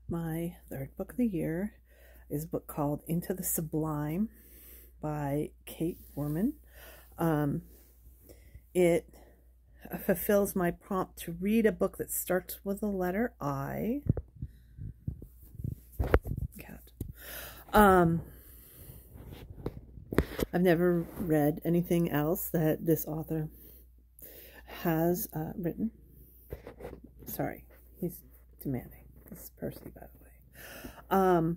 My third book of the year is a book called Into the Sublime by Kate Foreman. It fulfills my prompt to read a book that starts with the letter I. Cat. I've never read anything else that this author has written. Sorry, he's demanding. This is Percy, by the way.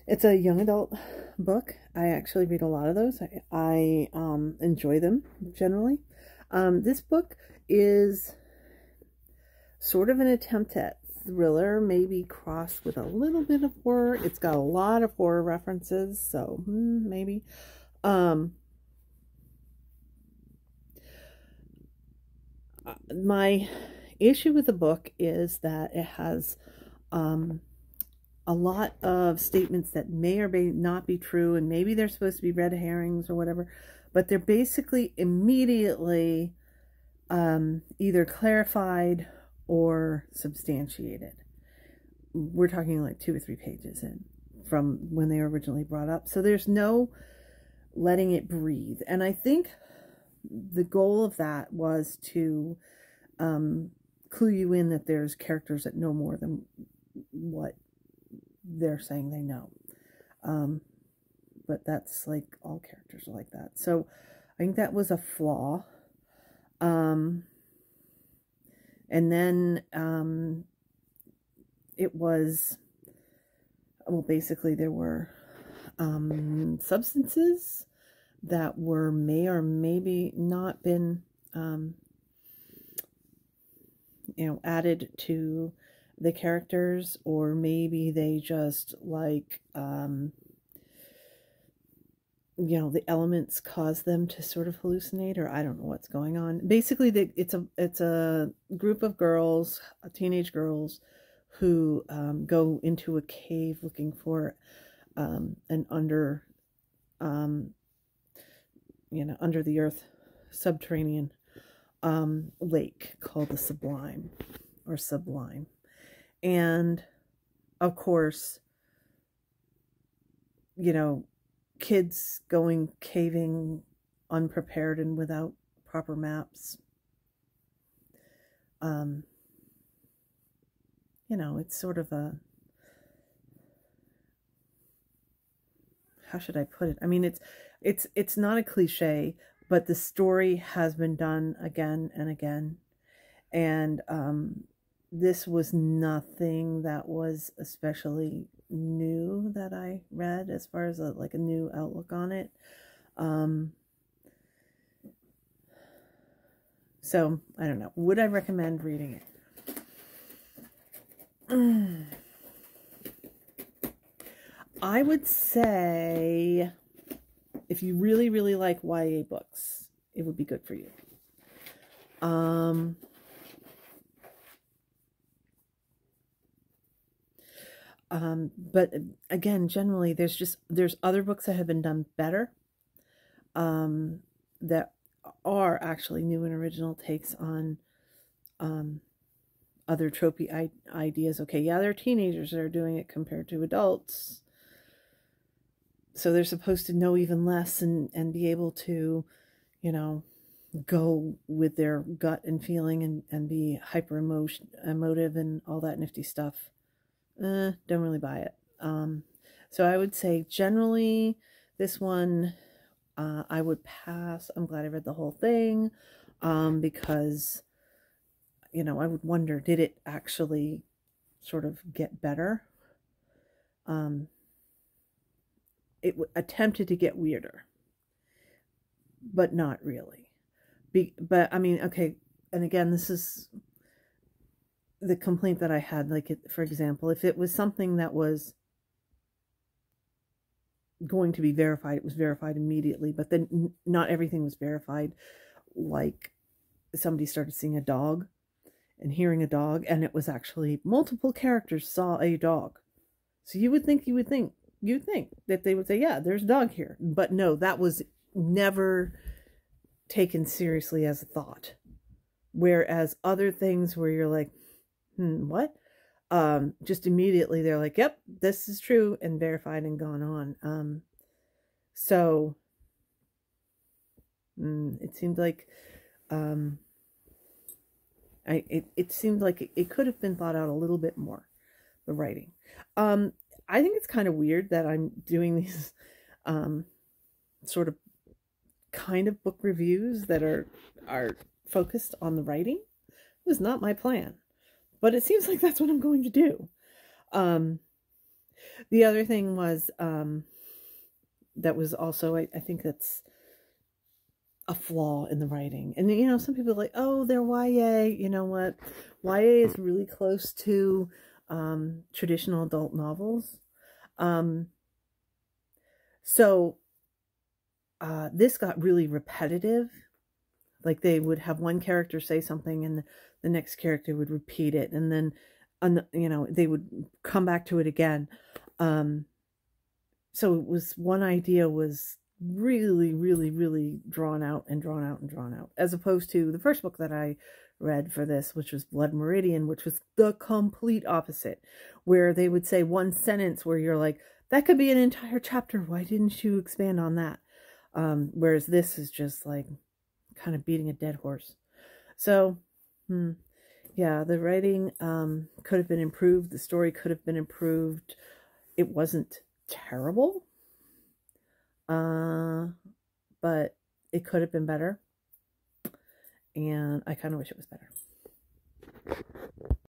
It's a young adult book. I actually read a lot of those. I enjoy them generally. This book is sort of an attempt at thriller, maybe crossed with a little bit of horror. It's got a lot of horror references, so maybe. My issue with the book is that it has a lot of statements that may or may not be true, and maybe they're supposed to be red herrings or whatever, but they're basically immediately either clarified or substantiated. We're talking like 2 or 3 pages in from when they were originally brought up. So there's no letting it breathe. And I think the goal of that was to clue you in that there's characters that know more than what they're saying they know. But that's like all characters are like that. So I think that was a flaw. And then it was, well, basically there were substances that were may or maybe not been, added to the characters, or maybe they just like, the elements cause them to sort of hallucinate, or I don't know what's going on. Basically, it's a group of girls, teenage girls, who go into a cave looking for an under the earth subterranean lake called the Sublime, or Sublime. And of course, kids going caving unprepared and without proper maps. It's sort of a, how should I put it? I mean, it's not a cliche, but the story has been done again and again. And this was nothing that was especially new that I read as far as a new outlook on it. So I don't know. Would I recommend reading it? I would say if you really, really like YA books, it would be good for you. But again, generally, there's other books that have been done better, that are actually new and original takes on other tropey ideas. Okay, yeah, they're teenagers that are doing it compared to adults, so they're supposed to know even less and be able to, go with their gut and feeling and be hyper emotive and all that nifty stuff. Don't really buy it. So I would say generally this one I would pass. I'm glad I read the whole thing, because I would wonder, did it actually sort of get better? It attempted to get weirder, but not really. But I mean, okay, and again, this is the complaint that I had. Like, for example, if it was something that was going to be verified, it was verified immediately, but then not everything was verified. Like, somebody started seeing a dog and hearing a dog, and it was actually multiple characters saw a dog. So you would think that they would say, yeah, there's a dog here. But no, that was never taken seriously as a thought. Whereas other things where you're like, what? just immediately they're like, yep, this is true, and verified and gone on. So it seemed like it seemed like it could have been thought out a little bit more, the writing. I think it's kind of weird that I'm doing these sort of kind of book reviews that are focused on the writing. It was not my plan, but it seems like that's what I'm going to do. The other thing was that was also, I think that's a flaw in the writing. And, you know, some people are like, oh, they're YA. You know what? YA is really close to traditional adult novels. So this got really repetitive. Like they would have one character say something and the next character would repeat it. And then, you know, they would come back to it again. So it was, one idea was really, really, really drawn out and drawn out and drawn out, as opposed to the first book that I read for this, which was Blood Meridian, which was the complete opposite, where they would say one sentence where you're like, that could be an entire chapter. Why didn't you expand on that? Whereas this is just like kind of beating a dead horse. So, yeah, the writing could have been improved. The story could have been improved. It wasn't terrible, but it could have been better. And I kind of wish it was better.